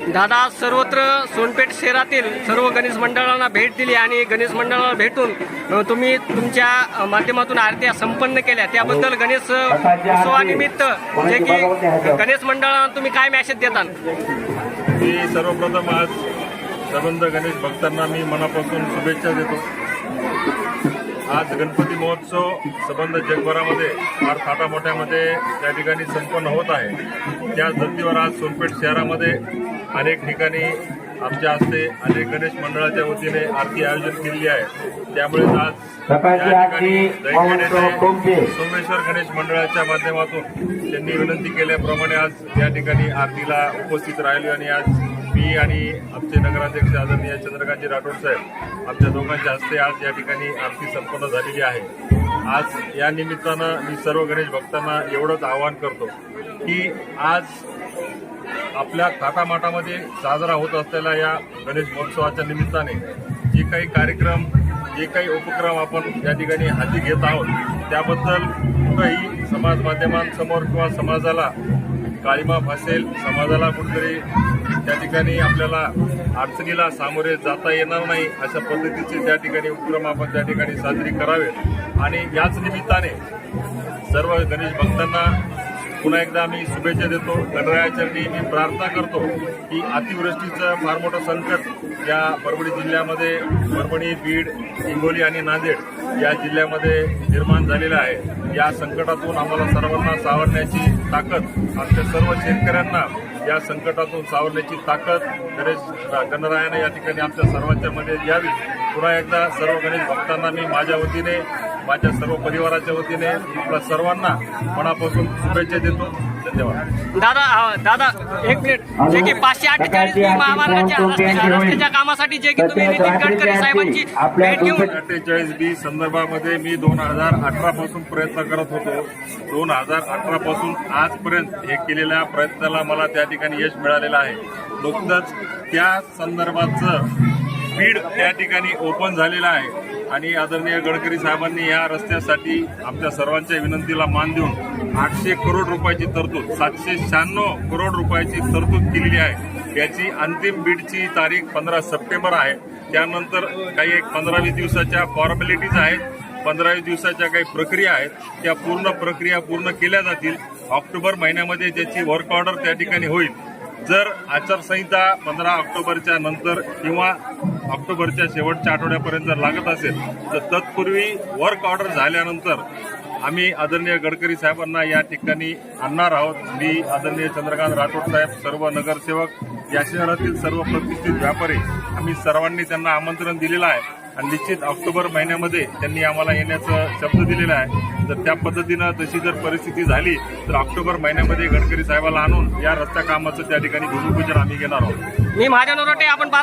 दादा सर्वत्र सोनपेठ शहरातील सर्व गणेश मंडळांना भेट दिली आणि गणेश मंडळाला भेटून तुम्ही तुमच्या माध्यमातून आरत्या संपन्न केल्या, त्याबद्दल गणेश उत्सवानिमित्त जे की गणेश मंडळांना तुम्ही काय मेसेज देता? मी सर्वप्रथम आज संबंध गणेश भक्तांना मी मनापासून शुभेच्छा देतो। आज गणपती महोत्सव संबंध जगभरामध्ये फार थाटामोठ्यामध्ये त्या ठिकाणी संपन्न होत आहे। त्याच धर्तीवर आज सोनपेठ शहरामध्ये अनेक ठिकाणी आमच्या हस्ते अनेक गणेश मंडळाच्या वतीने आरती आयोजन केलेली आहे। त्यामुळे आज या ठिकाणी दैखेडे सोमेश्वर गणेश मंडळाच्या माध्यमातून त्यांनी विनंती केल्याप्रमाणे आज या ठिकाणी आरतीला उपस्थित राहिलो आणि आज मी आणि आमचे नगराध्यक्ष आदरणीय चंद्रकांतजी राठोड साहेब आमच्या दोघांच्या हस्ते आज या ठिकाणी आरती संपन्न झालेली आहे। आज या निमित्तानं मी सर्व गणेश भक्तांना एवढंच आवाहन करतो की आज आपल्या थाटामाटामध्ये साजरा होत असलेल्या या गणेश महोत्सवाच्या निमित्ताने जे काही कार्यक्रम जे काही उपक्रम आपण या ठिकाणी हाती घेत आहोत त्याबद्दल कुठंही समाज माध्यमांसमोर किंवा समाजाला काळीमा फासेल, समाजाला कुठेतरी त्या ठिकाणी आपल्याला अडचणीला सामोरे जाता येणार नाही अशा पद्धतीचे त्या ठिकाणी उपक्रम आपण त्या ठिकाणी साजरी करावेत। आणि याच निमित्ताने सर्व गणेश भक्तांना पुन्हा एकदा मी शुभेच्छा देतो। गणरायाचरणी मी प्रार्थना करतो की अतिवृष्टीचं फार मोठं संकट या परभणी जिल्ह्यामध्ये परभणी, बीड, हिंगोली आणि नांदेड या जिल्ह्यामध्ये निर्माण झालेलं आहे। या संकटातून आम्हाला सर्वांना सावरण्याची ताकद, आमच्या सर्व शेतकऱ्यांना या संकटातून सावरण्याची ताकद गणरायाने या ठिकाणी आमच्या सर्वांच्या मध्ये द्यावी। पुन्हा एकदा सर्व गणेश भक्तांना मी माझ्या वतीने, माझ्या सर्व परिवाराच्या वतीने आपल्या सर्वांना मनापासून शुभेच्छा देतो। धन्यवाद। दादा एक मिनिट, जे की 548 महामार्गाच्या रस्त्याच्या कामासाठी जे की तुम्ही नितीन गडकरी साहेबांची भेट घेऊन 48B संदर्भामध्ये मी 2018 पासून प्रयत्न करत होतो। 2018 पासून आजपर्यंत हे केलेल्या प्रयत्नाला मला त्या ठिकाणी यश मिळालेलं आहे। नुकतंच त्या संदर्भाचं बीड त्या ठिकाणी ओपन झालेलं आहे आणि आदरणीय गडकरी साहेबांनी या रस्त्यासाठी आमच्या सर्वांच्या विनंतीला मान देऊन 800 करोड रुपयाची तरतूद, 796 करोड रुपयाची तरतूद केलेली आहे। याची अंतिम बीडची तारीख 15 सप्टेंबर आहे। त्यानंतर काही एक 15-20 दिवसाच्या फॉर्मॅलिटीज आहेत, 15-20 दिवसाच्या काही प्रक्रिया आहेत, त्या पूर्ण प्रक्रिया पूर्ण केल्या जातील। ऑक्टोबर महिन्यामध्ये त्याची वर्क ऑर्डर त्या ठिकाणी होईल। जर आचारसंहिता 15 ऑक्टोबरच्या नंतर किंवा ऑक्टोबरच्या शेवटच्या आठवड्यापर्यंत जर लागत असेल तर तत्पूर्वी वर्क ऑर्डर झाल्यानंतर आम्ही आदरणीय गडकरी साहेबांना या ठिकाणी आणणार आहोत। मी आदरणीय चंद्रकांत राठोड साहेब, सर्व नगरसेवक, या शहरातील सर्व प्रतिष्ठित व्यापारी, आम्ही सर्वांनी त्यांना आमंत्रण दिलेलं आहे आणि निश्चित ऑक्टोबर महिन्यामध्ये त्यांनी आम्हाला येण्याचा शब्द दिलेला आहे। जर त्या पद्धतीनं तशी जर परिस्थिती झाली तर ऑक्टोबर महिन्यामध्ये गडकरी साहेबाला आणून या रस्ता कामाचं त्या ठिकाणी भूमिपूजन आम्ही घेणार आहोत। मी माझ्या नोटे आपण